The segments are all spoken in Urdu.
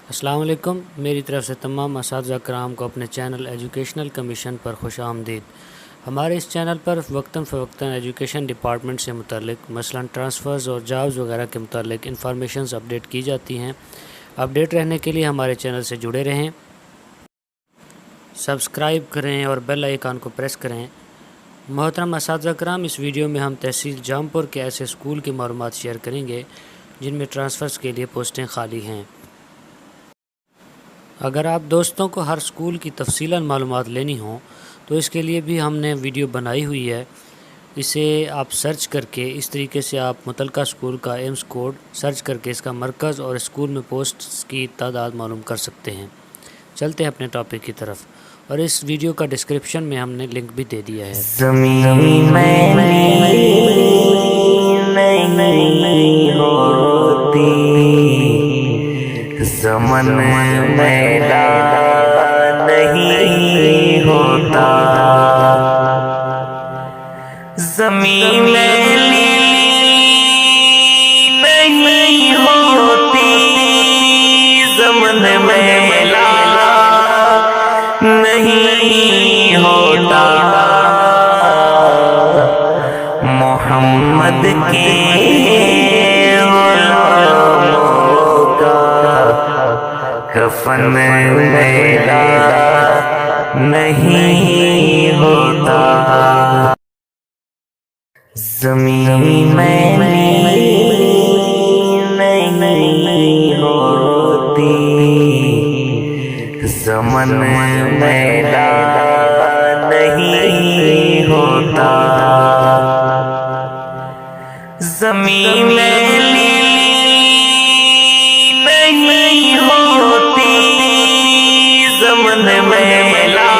السلام علیکم، میری طرف سے تمام اساتذہ کرام کو اپنے چینل ایجوکیشنل کمیشن پر خوش آمدید۔ ہمارے اس چینل پر وقتاً فوقتاً ایجوکیشن ڈپارٹمنٹ سے متعلق مثلاً ٹرانسفرز اور جابز وغیرہ کے متعلق انفارمیشنز اپڈیٹ کی جاتی ہیں۔ اپڈیٹ رہنے کے لیے ہمارے چینل سے جڑے رہیں، سبسکرائب کریں اور بیل آئیکن کو پریس کریں۔ محترم اساتذہ کرام، اس ویڈیو میں ہم تحصیل جامپور کے ایسے اسکول کی معلومات شیئر کریں گے جن میں ٹرانسفرز کے لیے پوسٹیں خالی ہیں۔ اگر آپ دوستوں کو ہر اسکول کی تفصیلاً معلومات لینی ہوں تو اس کے لیے بھی ہم نے ویڈیو بنائی ہوئی ہے۔ اسے آپ سرچ کر کے اس طریقے سے آپ متعلقہ اسکول کا ایمز کوڈ سرچ کر کے اس کا مرکز اور اسکول میں پوسٹس کی تعداد معلوم کر سکتے ہیں۔ چلتے ہیں اپنے ٹاپک کی طرف، اور اس ویڈیو کا ڈسکرپشن میں ہم نے لنک بھی دے دیا ہے۔ زمین نہیں ہوتی، زمن میلا نہیں ہوتا، زمین میلی نہیں ہوتی، زمن میلا نہیں ہوتا، محمد کے غلاموں کا کفن میلا نہیں ہوتا، زمین میلی نہیں ہوتی، زمن میلا نہیں ہوتا، زمین میلی نہیں ہوتی، زمن میلا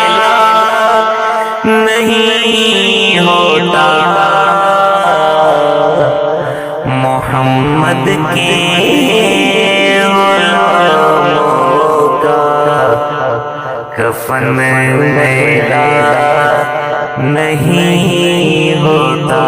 نہیں ہوتا، محمد کے غلاموں کا کفن میلا نہیں ہوتا۔